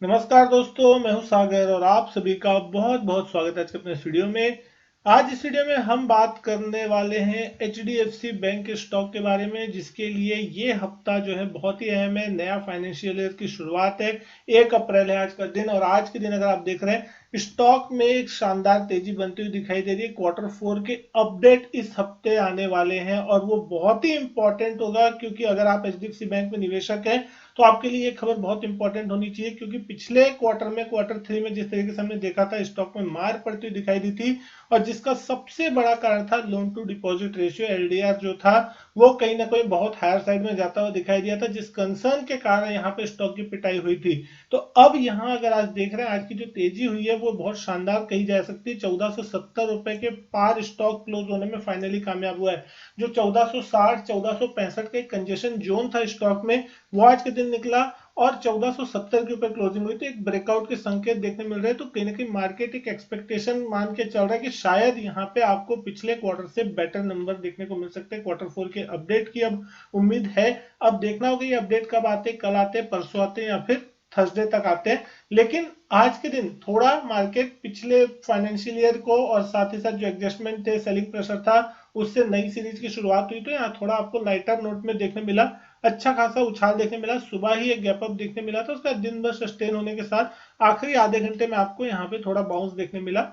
नमस्कार दोस्तों, मैं हूं सागर और आप सभी का बहुत बहुत स्वागत है आज के अपने इस वीडियो में। आज इस वीडियो में हम बात करने वाले हैं एचडीएफसी बैंक के स्टॉक के बारे में, जिसके लिए ये हफ्ता जो है बहुत ही अहम है। नया फाइनेंशियल ईयर की शुरुआत है, 1 अप्रैल है आज का दिन। और आज के दिन अगर आप देख रहे हैं, स्टॉक में एक शानदार तेजी बनती हुई दिखाई दे रही है। Q4 के अपडेट इस हफ्ते आने वाले हैं और वो बहुत ही इंपॉर्टेंट होगा, क्योंकि अगर आप एचडीएफसी बैंक में निवेशक हैं तो आपके लिए ये खबर बहुत इंपॉर्टेंट होनी चाहिए। क्योंकि पिछले क्वार्टर में, Q3 में जिस तरीके से हमने देखा था, स्टॉक में मार पड़ती हुई दिखाई दी थी और जिसका सबसे बड़ा कारण था loan to deposit ratio, LDR जो था वो कहीं ना कहीं बहुत हायर साइड में जाता हुआ दिखाई दिया था, जिस कंसर्न के कारण यहाँ पे स्टॉक की पिटाई हुई थी। तो अब यहाँ अगर आज देख रहे हैं, आज की जो तेजी हुई है वो बहुत शानदार कही जा सकती है। 1470 रुपए के पार स्टॉक क्लोज होने में फाइनली कामयाब हुआ है। जो 1460 1465 का एक कंजेशन जोन था स्टॉक में, वो आज के दिन निकला और 1470 के ऊपर क्लोजिंग हुई। तो एक ब्रेकआउट के संकेत देखने मिल रहे हैं। तो कहीं ना कहीं मार्केट एक एक्सपेक्टेशन मान के चल रहा है कि शायद यहाँ पे आपको पिछले क्वार्टर से बेटर नंबर देखने को मिल सकते हैं। Q4 के अपडेट की अब उम्मीद है। अब देखना होगा ये अपडेट कब आते, कल आते, परसों आते या फिर थर्सडे तक आते हैं। लेकिन आज के दिन थोड़ा मार्केट पिछले फाइनेंशियल ईयर को और साथ ही साथ जो एडजस्टमेंट थे, सेलिंग प्रेशर था, उससे नई सीरीज की शुरुआत हुई। तो यहाँ थोड़ा आपको लाइटर नोट में देखने मिला, अच्छा खासा उछाल देखने मिला। सुबह ही एक गैप अप देखने मिला था, उसका दिन भर सस्टेन होने के साथ आखिरी आधे घंटे में आपको यहाँ पे थोड़ा बाउंस देखने मिला।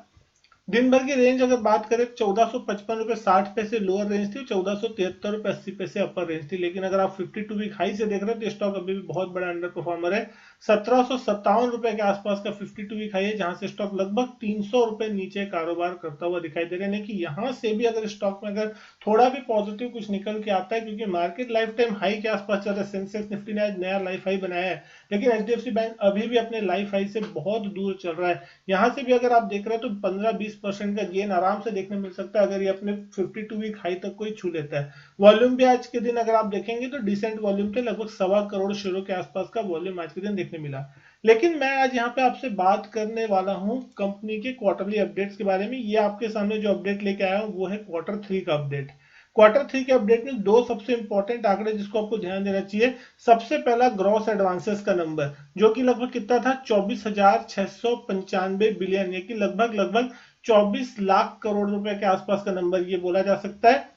दिन भर की रेंज अगर बात करें, 1455 रुपए 60 पैसे लोअर रेंज थी, 1473 रुपए 80 पैसे अपर रेंज थी। लेकिन अगर आप 52 वीक हाई से देख रहे हैं तो स्टॉक अभी भी बहुत बड़ा अंडर परफॉर्मर है। 1757 रुपए के आसपास का 52 वीक हाई है, जहां से स्टॉक लगभग 300 रुपए नीचे कारोबार करता हुआ दिखाई दे रहा है। कि यहां से भी अगर स्टॉक में अगर थोड़ा भी पॉजिटिव कुछ निकल के आता है, क्योंकि मार्केट लाइफ टाइम हाई के आसपास चल रहा है, सेंसेक्स निफ्टी ने आज नया लाइफ हाई बनाया है, लेकिन एचडीएफसी बैंक अभी भी अपने लाइफ हाई से बहुत दूर चल रहा है। यहां से भी अगर आप देख रहे हैं तो 15-20% का गेन आराम से देखने मिल सकता है, अगर ये अपने 52 वीक हाई तक कोई छू लेता है। वॉल्यूम भी आज के दिन अगर आप देखेंगे तो डिसेंट वॉल्यूम थे, लगभग 1.25 करोड़ शेयरों के आसपास का वॉल्यूम आज के दिन देखने मिला। लेकिन मैं आज यहाँ पे आपसे बात करने वाला हूँ कंपनी के क्वार्टरली अपडेट्स के बारे में। ये आपके सामने जो अपडेट लेके आया हूँ वो है Q3 का अपडेट। Q3 के अपडेट में दो सबसे इंपॉर्टेंट आंकड़े जिसको आपको ध्यान देना चाहिए। सबसे पहला ग्रॉस एडवांसेस का नंबर, जो कि लगभग कितना था, 24,695 बिलियन, ये कि लगभग लगभग 24 लाख करोड़ रुपए के आसपास का नंबर ये बोला जा सकता है।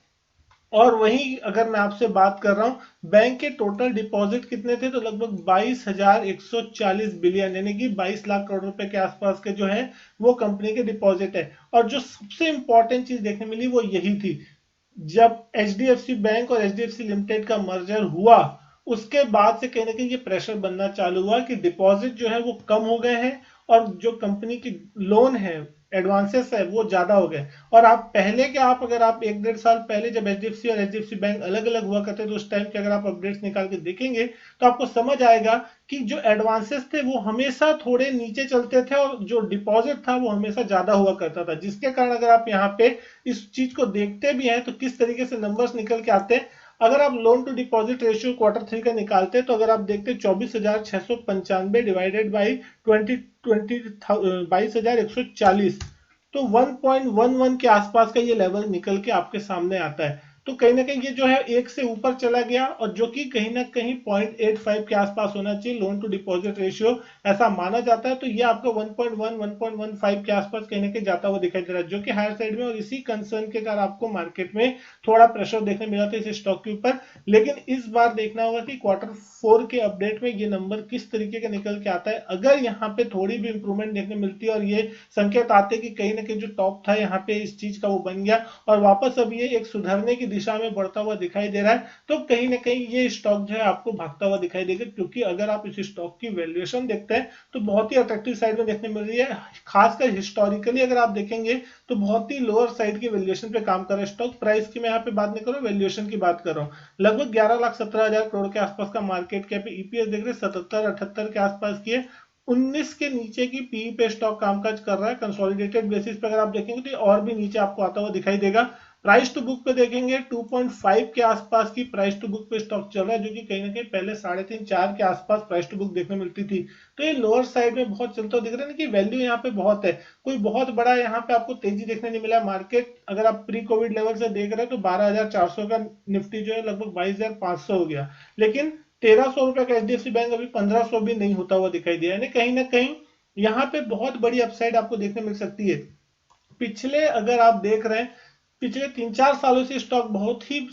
और वहीं अगर मैं आपसे बात कर रहा हूं बैंक के टोटल डिपॉजिट कितने थे, तो लगभग 22,140 बिलियन, यानी कि 22 लाख करोड़ रुपए के आसपास के जो है वो कंपनी के डिपॉजिट है। और जो सबसे इंपॉर्टेंट चीज देखने मिली वो यही थी, जब एचडीएफसी बैंक और एचडीएफसी लिमिटेड का मर्जर हुआ, उसके बाद से कहीं ना कहीं ये प्रेशर बनना चालू हुआ कि डिपॉजिट जो है वो कम हो गए हैं और जो कंपनी की लोन है, एडवांसेस है, वो ज्यादा हो गए। और आप पहले के, आप अगर आप 1-1.5 साल पहले जब एचडीएफसी और एचडीएफसी बैंक अलग अलग हुआ करते थे, उस टाइम के अगर आप अपडेट्स निकाल के देखेंगे तो आपको समझ आएगा कि जो एडवांसेस थे वो हमेशा थोड़े नीचे चलते थे और जो डिपॉजिट था वो हमेशा ज्यादा हुआ करता था, जिसके कारण अगर आप यहाँ पे इस चीज को देखते भी हैं तो किस तरीके से नंबर्स निकल के आते हैं। अगर आप loan to deposit ratio Q3 का निकालते हैं तो अगर आप देखते हैं 24,695 डिवाइडेड बाई 22,140, तो 1.11 के आसपास का ये लेवल निकल के आपके सामने आता है। तो कहीं ना कहीं ये जो है एक से ऊपर चला गया, और जो कि कहीं ना कहीं 0.85 के आसपास होना चाहिए लोन टू डिपॉजिट रेशियो, ऐसा माना जाता है। तो ये आपका 1.1 1.15 के आसपास कहीं ना कहीं जाता हुआ दिखाई दे रहा है, जो कि हायर साइड में। और इसी कंसर्न के कारण आपको मार्केट में थोड़ा प्रेशर देखने मिला था इस स्टॉक के ऊपर। लेकिन इस बार देखना होगा कि Q4 के अपडेट में ये नंबर किस तरीके का निकल के आता है। अगर यहाँ पे थोड़ी भी इंप्रूवमेंट देखने मिलती है और ये संकेत आते कि कहीं ना कहीं जो टॉप था यहाँ पे इस चीज का वो बन गया और वापस अब ये एक सुधरने की दिशा में बढ़ता हुआ दिखाई दे रहा है, तो कहीं ना कहीं ये स्टॉक जो है आपको भागता हुआ दिखाई देगा। क्योंकि अगर आप इस स्टॉक की वैल्यूएशन देखते हैं तो बहुत ही अट्रैक्टिव साइड में देखने मिल रही है। खासकर हिस्टोरिकली अगर आप देखेंगे तो बहुत ही लोअर साइड की वैल्यूएशन पे काम कर रहा है स्टॉक। प्राइस की मैं यहाँ पे बात नहीं कर रहा हूँ, वैल्यूएशन की बात कर रहा हूँ। लगभग 11,17,000 करोड़ के आसपास का मार्केट कैप, ईपीएस देख रहे हैं 77-78 के आसपास की है। 19 के नीचे की पीई पे स्टॉक कामकाज कर रहा है। कंसोलिडेटेड बेसिस पे अगर आप देखेंगे तो और भी नीचे आपको आता हुआ दिखाई देगा। प्राइस टू बुक पे देखेंगे 2.5 के आसपास की प्राइस टू बुक पे स्टॉक चल रहा है, जो कि कहीं ना कहीं पहले 3.5-4 के आसपास प्राइस टू बुक देखने मिलती थी। तो ये लोअर साइड में बहुत चलता हुआ दिख रहा है ना, कि वैल्यू यहाँ पे बहुत है। कोई बहुत बड़ा यहाँ पे आपको तेजी देखने नहीं मिला। मार्केट अगर आप प्री कोविड लेवल से देख रहे हैं तो 12,400 का निफ्टी जो है लगभग 22,500 हो गया। लेकिन 1300 रुपए का एचडीएफसी बैंक अभी 1500 भी नहीं होता हुआ दिखाई दिया, यानी कहीं ना कहीं यहाँ पे बहुत बड़ी अपसाइड आपको देखने मिल सकती है। पिछले अगर आप देख रहे हैं, पिछले 3-4 सालों से स्टॉक बहुत ही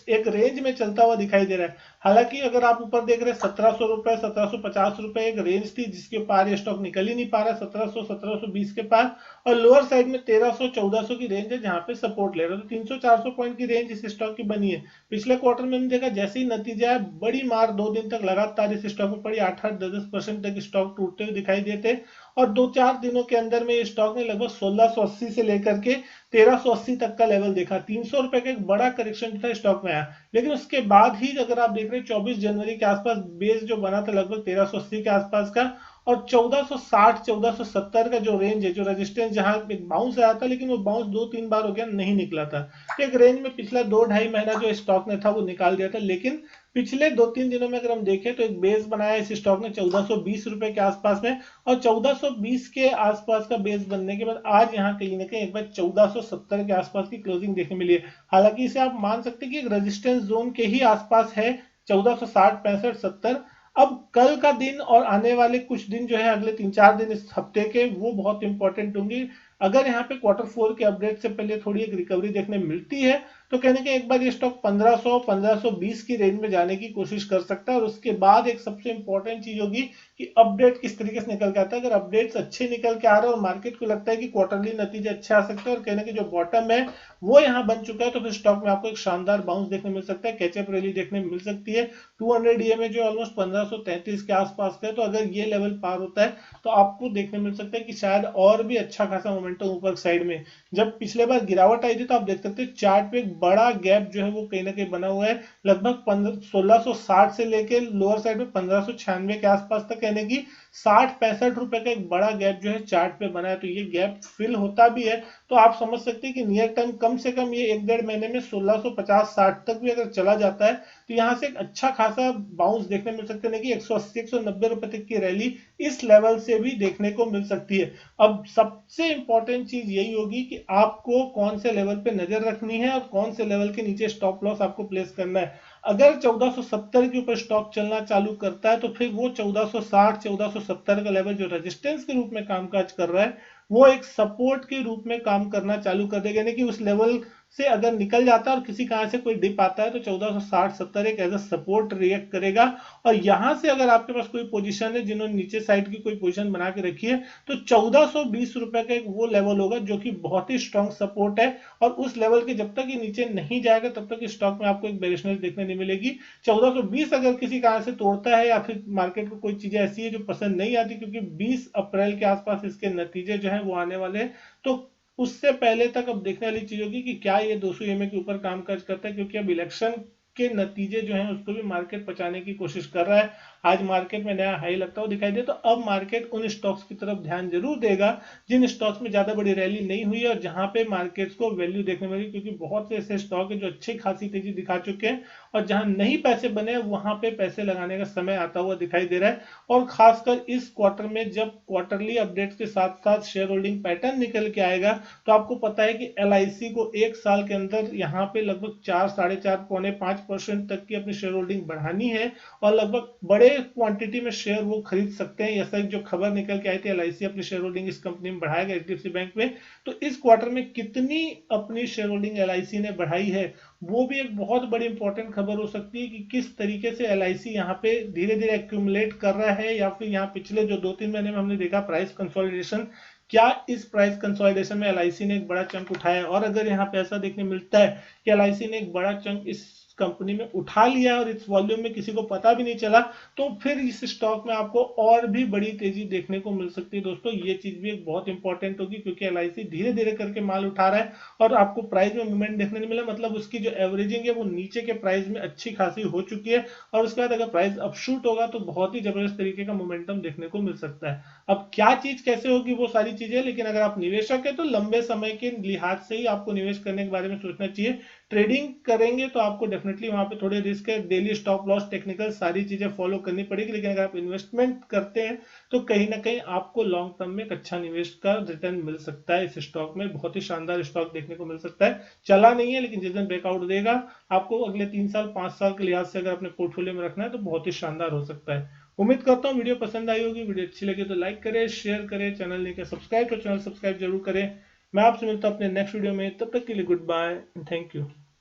एक रेंज में चलता हुआ दिखाई दे रहा है। हालांकि अगर आप ऊपर देख रहे हैं 1700 रुपए, 1750 रुपए एक रेंज थी जिसके पार ये स्टॉक निकल ही नहीं पा रहा, 1700 1720 के पार, और लोअर साइड में 1300 1400 की रेंज है जहां पे सपोर्ट ले रहा है। तो 300-400 पॉइंट की रेंज इस स्टॉक की बनी है। पिछले क्वार्टर में हमने देखा जैसे ही नतीजा है, बड़ी मार 2 दिन तक लगातार इस स्टॉक में पड़ी, 8-8 10% तक स्टॉक टूटते हुए दिखाई देते, और 2-4 दिनों के अंदर में ये स्टॉक ने लगभग 1680 से लेकर के 1380 तक का लेवल देखा। 300 रुपए का एक बड़ा करेक्शन था स्टॉक में आया, लेकिन उसके बाद ही अगर आप देख रहे हैं 24 जनवरी के आसपास बेस जो बना था लगभग 1380 के आसपास का, और 1460 1470 का जो रेंज है, जो रेजिस्टेंस जहां एक बाउंस आया था, लेकिन वो बाउंस 2-3 बार हो गया, नहीं निकला था। तो एक रेंज में पिछला 2-2.5 महीना जो स्टॉक ने था वो निकाल दिया था, लेकिन पिछले 2-3 दिनों में अगर हम देखें तो एक बेस बनाया इस स्टॉक ने 1420 रुपए के आसपास में, और 1420 के आसपास का बेस बनने के बाद आज यहाँ कहीं ना कहीं एक बार 1470 के आसपास की क्लोजिंग देखने मिली है। हालांकि इसे आप मान सकते हैं कि एक रेजिस्टेंस जोन के ही आसपास है, 1460 65 70। अब कल का दिन और आने वाले कुछ दिन जो है, अगले 3-4 दिन इस हफ्ते के, वो बहुत इंपॉर्टेंट होंगी। अगर यहाँ पे Q4 के अपडेट से पहले थोड़ी एक रिकवरी देखने मिलती है तो कहने के एक बार ये स्टॉक 1500 1520 की रेंज में जाने की कोशिश कर सकता है। और उसके बाद एक सबसे इंपॉर्टेंट चीज होगी कि अपडेट किस तरीके से निकल के आता है। अगर अपडेट्स अच्छे निकल के आ रहे हैं और मार्केट को लगता है कि क्वार्टरली नतीजे अच्छे आ सकते हैं और कहने के जो बॉटम है वो यहाँ बन चुका है, तो फिर स्टॉक में आपको एक शानदार बाउंस देखने मिल सकता है, कैचअप रैली देखने मिल सकती है। 200 ईएमए जो ऑलमोस्ट 1533 के आसपास का है, तो अगर ये लेवल पार होता है तो आपको देखने मिल सकता है कि शायद और भी अच्छा खासा मोमेंटम ऊपर साइड में। जब पिछले बार गिरावट आई थी तो आप देख सकते हैं चार्ट पे एक बड़ा गैप जो है वो कहीं ना कहीं बना हुआ है, लगभग 1660 से लेके लोअर साइड में 1596 के आसपास तक, यानी कि 60-65 रुपए का एक बड़ा गैप जो है चार्ट पे बना है। तो ये गैप फिल होता भी है तो आप समझ सकते हैं कि नियर टाइम कम से कम ये 1-1.5 महीने में 1650-60 तक भी अगर चला जाता है तो यहाँ से एक अच्छा खासा बाउंस देखने मिल सकते हैं कि 180-190 रुपए तक की रैली इस लेवल से भी देखने को मिल सकती है। अब सबसे इंपॉर्टेंट चीज यही होगी कि आपको कौन से लेवल पे नजर रखनी है और कौन से लेवल के नीचे स्टॉप लॉस आपको प्लेस करना है। अगर 1470 के ऊपर स्टॉक चलना चालू करता है तो फिर वो 1460 1470 का लेवल जो रेजिस्टेंस के रूप में कामकाज कर रहा है वो एक सपोर्ट के रूप में काम करना चालू कर देगा, यानी कि उस लेवल से अगर निकल जाता है और किसी कारण से कोई डिप आता है तो 1460-70 एक एज अ सपोर्ट रिएक्ट करेगा। और यहां से अगर आपके पास कोई पोजीशन है, जिन्होंने नीचे साइड की कोई पोजीशन बना के रखी है, तो 1420 रुपए का एक वो लेवल होगा जो कि बहुत ही स्ट्रॉन्ग सपोर्ट है। और उस लेवल के जब तक ये नीचे नहीं जाएगा तब तक स्टॉक में आपको एक बेरिशनेस देखने नहीं मिलेगी। 1420 अगर किसी कारण से तोड़ता है या फिर मार्केट को कोई चीजें ऐसी है जो पसंद नहीं आती, क्योंकि 20 अप्रैल के आसपास इसके नतीजे जो है वो आने वाले हैं, तो उससे पहले तक अब देखने वाली चीज होगी कि क्या ये 200 ईएमए के ऊपर कामकाज करता है, क्योंकि अब इलेक्शन के नतीजे जो हैं उसको भी मार्केट पचाने की कोशिश कर रहा है। आज मार्केट में नया हाई लगता हुआ दिखाई दे, तो अब मार्केट उन स्टॉक्स की तरफ ध्यान जरूर देगा जिन स्टॉक्स में ज्यादा बड़ी रैली नहीं हुई है और जहां पे मार्केट्स को वैल्यू देखने मिली, क्योंकि बहुत से ऐसे स्टॉक है जो अच्छी खासी तेजी दिखा चुके हैं और जहां नहीं पैसे बने वहां पे पैसे लगाने का समय आता हुआ दिखाई दे रहा है। और खासकर इस क्वार्टर में जब क्वार्टरली अपडेट्स के साथ साथ शेयर होल्डिंग पैटर्न निकल के आएगा तो आपको पता है कि एलआईसी को एक साल के अंदर यहाँ पे लगभग 4 4.5 पौने 5% तक की अपनी शेयर होल्डिंग बढ़ानी है और लगभग बड़े क्वांटिटी में शेयर वो खरीद सकते हैं। ऐसा जो खबर निकल के आई थी, एलआईसी अपनी शेयर होल्डिंग इस कंपनी में बढ़ाएगा एचडीएफसी बैंक में, तो इस क्वार्टर में कितनी अपनी शेयर होल्डिंग एलआईसी ने बढ़ाई है वो भी एक बहुत बड़ी इंपॉर्टेंट खबर हो सकती है कि किस तरीके से एलआईसी यहाँ पे धीरे धीरे एक्यूमुलेट कर रहा है, या फिर यहाँ पिछले जो 2-3 महीने में हमने देखा प्राइस कंसोलिडेशन, क्या इस प्राइस कंसोलिडेशन में एलआईसी ने एक बड़ा चंक उठाया। और अगर यहाँ पे ऐसा देखने मिलता है कि एलआईसी ने एक बड़ा चंक इस कंपनी में उठा लिया और इस वॉल्यूम में किसी को पता भी नहीं चला, तो फिर इस स्टॉक में आपको और भी बड़ी तेजी देखने को मिल सकती है। दोस्तों ये चीज भी एक बहुत इंपॉर्टेंट होगी, क्योंकि एलआईसी धीरे धीरे करके माल उठा रहा है और आपको प्राइस में मूवमेंट देखने नहीं मिला, मतलब उसकी जो एवरेजिंग है वो नीचे के प्राइस में अच्छी खासी हो चुकी है और उसके बाद अगर प्राइस अपशूट होगा तो बहुत ही जबरदस्त तरीके का मोमेंटम देखने को मिल सकता है। अब क्या चीज कैसे होगी वो सारी चीजें, लेकिन अगर आप निवेशक है तो लंबे समय के लिहाज से ही आपको निवेश करने के बारे में सोचना चाहिए। ट्रेडिंग करेंगे तो आपको डेफिनेटली वहां पे थोड़े रिस्क है, डेली स्टॉप लॉस, टेक्निकल, सारी चीजें फॉलो करनी पड़ेगी। लेकिन अगर आप इन्वेस्टमेंट करते हैं तो कहीं ना कहीं आपको लॉन्ग टर्म में एक अच्छा निवेश का रिटर्न मिल सकता है। इस स्टॉक में बहुत ही शानदार स्टॉक देखने को मिल सकता है, चला नहीं है लेकिन जिस दिन ब्रेकआउट देगा आपको अगले 3 साल 5 साल के लिहाज से अगर अपने पोर्टफोलियो में रखना है तो बहुत ही शानदार हो सकता है। उम्मीद करता हूँ वीडियो पसंद आई होगी। वीडियो अच्छी लगी तो लाइक करें, शेयर करें, चैनल नहीं किया सब्सक्राइब तो चैनल सब्सक्राइब जरूर करें। मैं आपसे मिलता हूँ अपने नेक्स्ट वीडियो में, तब तक के लिए goodbye and thank you.